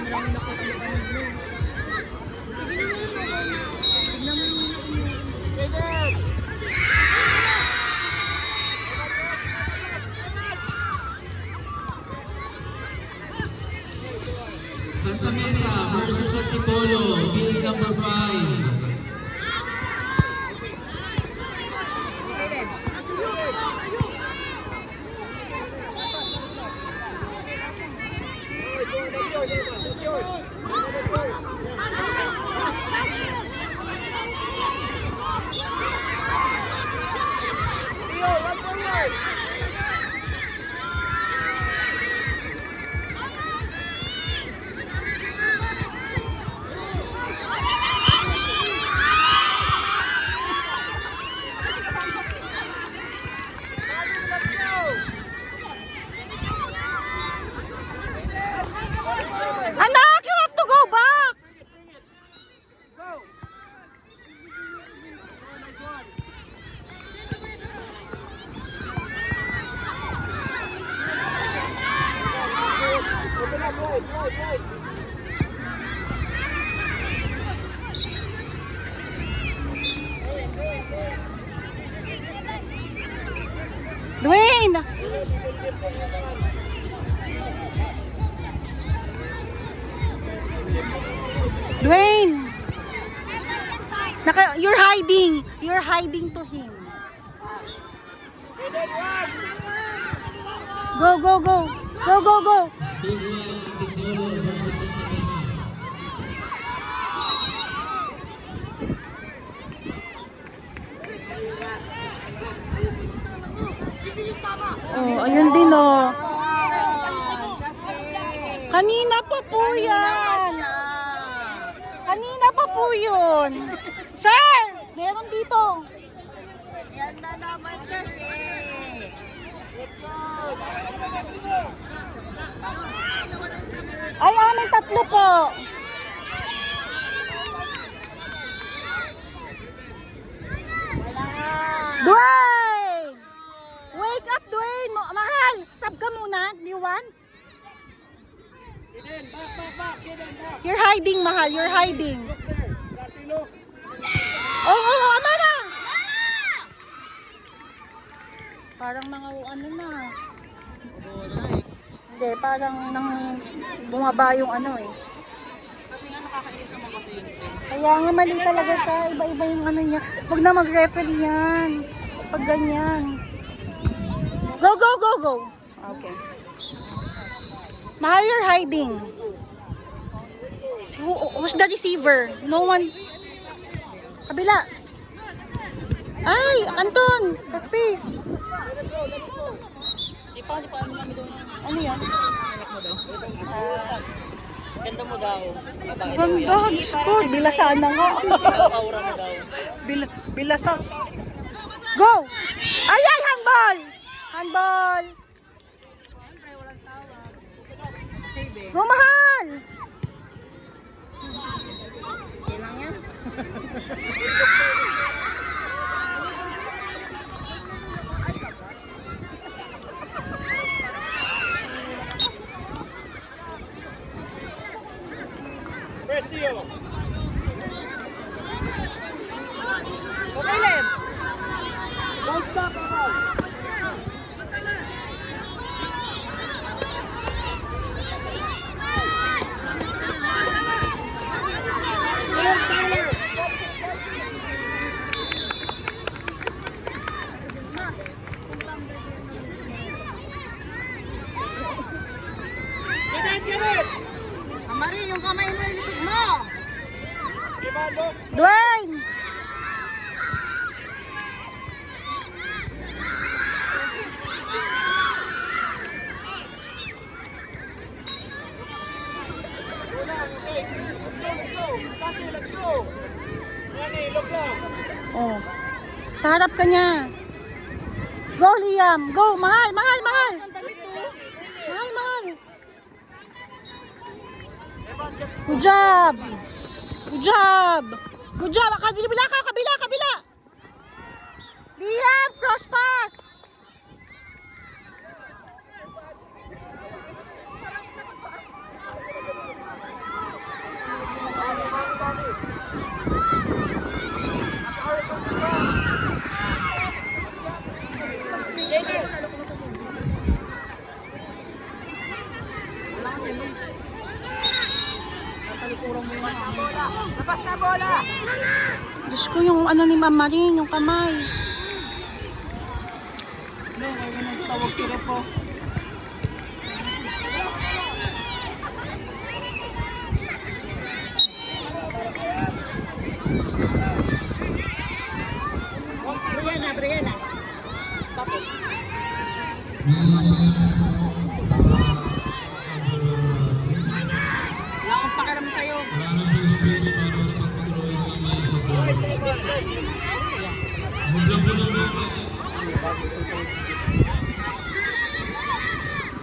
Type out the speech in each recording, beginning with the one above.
Santa Mesa versus Antipolo, field number 5. Anak, you have to go back. Dwayne! Dwayne! You're hiding! You're hiding to him. Go, go, go! Go, go, go! Field 1, Antipolo versus Santa Mesa. Oh, ayun din oh. Kanina pa po yan. Kanina pa po yun. Sir, meron dito. Yan na naman kasi. Ay, amin tatlo po. Dwayne! Wake up, Dwayne! Mahal, sub ka muna. Do you want? You're hiding, Mahal. You're hiding. Oh, ama na! Parang mga ano na. Hindi, parang bumaba yung ano eh. Kasi nga nakakainis naman kasi yun. Kaya nga mali talaga siya. Iba-iba yung ano niya. Huwag na mag-referee yan. Pag ganyan. Go, go, go, go. Okay. Mahal, you're hiding. Who's the receiver? No one. Kabila. Ay, Anton. Ka-space. Di pa ano namin doon. Ano yan? Anak mo daw. Ganda mo daw. Babae daw Ganda. yan. Diyos ko. Bilasan na nga. Aura mo daw. Bilasan. Go! Ay, ay, handball! Handball! Go, Mahal! Kailang yan. Prestio. Okay, Len. Don't stop, Amal. Get it! Amari, yung kamay mo, ilikod mo. Ibalo. Dwayne! Let's go. Saki, let's go. Yani, look lang. Oh. Sa harap ka niya. Go, Liam. Go. Mahal, mahal, mahal. Ang damit mo. Mahal, mahal. Good job. Good job. Good job. Kabila ka, kabila, kabila. Liam, cross pass. Labas na bola! Diyos ko, yung ano ni Ma'am Maring, yung kamay. Tawag sila po. Brianna. Stop it. Wala akong pakialam sa'yo. Wala na po space para sa pag-drawing kamay sa bola. Muglang po ng bola.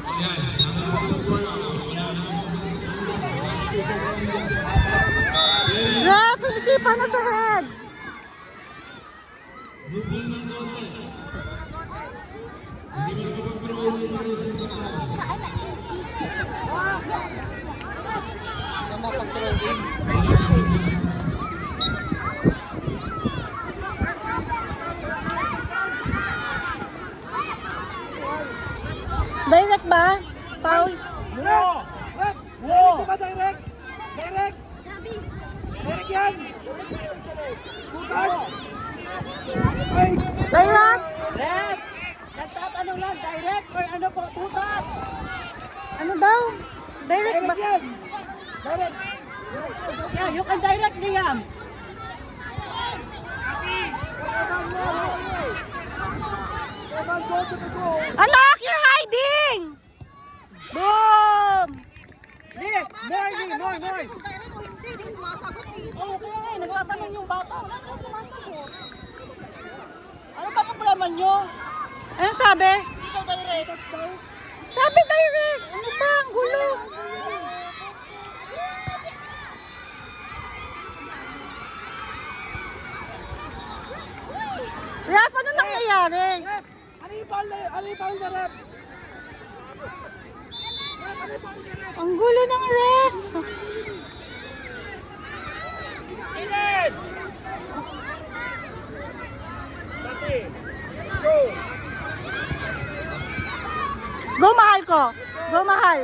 Ayan, nakakita ng bola. Wala na po space sa bola. Ref, isipan na sa head. Muglang ng konti. Hindi mo kapag-drawing kamay sa bola. Ano mo pag-drawing? Direct ba? Foul? Direct! Direct ba direct? Direct! Direct yan! Bukas! Direct? Ref! Nagtatanong lang, direct or ano po, tutas? Ano daw? Direct ba? Direct yan! Direct! Yeah, you can direct Liam. Evan, go to the goal! Anak, you're hiding! Boom! Nick! More! Direct o hindi, di sumasagot eh. Oo, kaya nga, nagtatanong yung bata. Wala nang sumasagot. Ano ba problema nyo? Ano sabi? Dito direct. Sabi direct! Ano ba? Ang gulo! Ref, ano nangyayari? Rep! Ano yung foul na rep? Ang gulo ng ref! Eden! Sati! Let's go! Go, mahal ko! Go, mahal!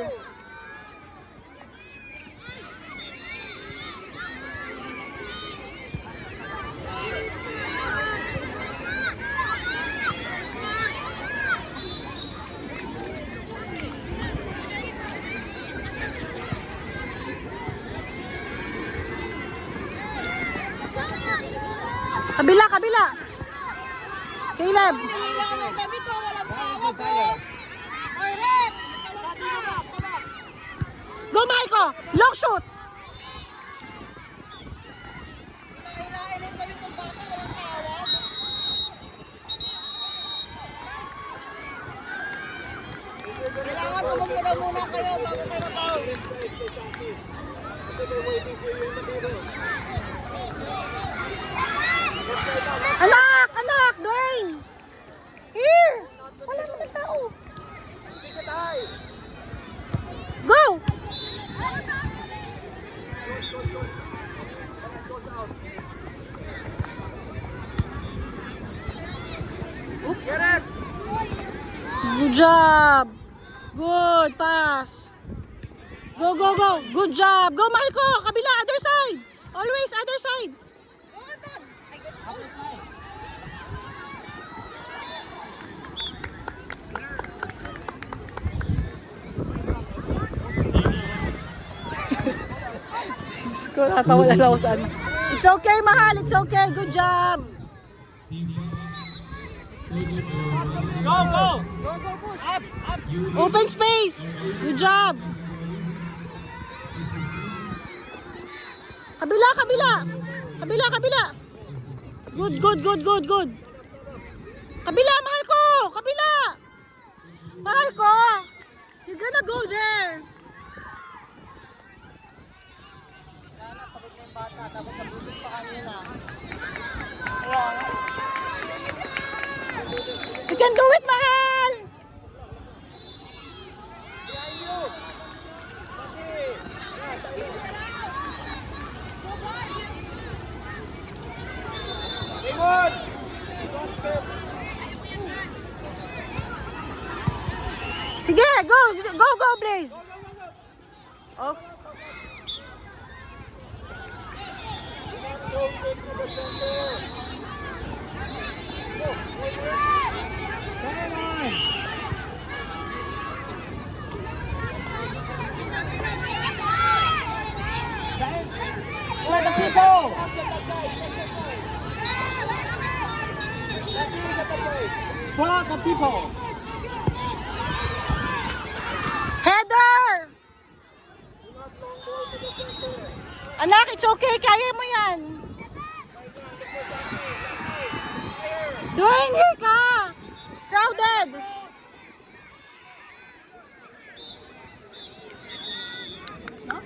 Kabila, kabila! Caleb! Kailangan ng damit o walang tawag o. Oy, rep! Go, mahal ko! Long shoot! Kailangan ng damit ng bata, walang tawag. Kailangan tumumula muna kayo bago kayo na-foul. Kasi they're waiting for you in the middle. Anak! Anak! Dwayne! Here! Wala naman tao. Hindi ka tayo! Go! Goes out. Get it! Good job! Good pass! Go, go, go! Good job! Go, mahal ko! Kabila! Other side! Always other side! Oo, doon. Ay, Diyos ko, natawa na lang ako sa ano. It's okay, mahal! It's okay! Good job! Go, go! Open space! Good job! Kabila, kabila! Kabila, kabila! Good, good, good, good, good! Kabila, mahal ko! Kabila! Mahal ko! You're gonna go there! Kailangan pagod na yung bata, tapos nabusog pa kanina. You can do it, mahal! Raymond! Sige, go! Go, go, Blaze! Oh. Try the people! Block the people! Header! Anak, it's okay. Kaya mo yan. Dwayne, here ka!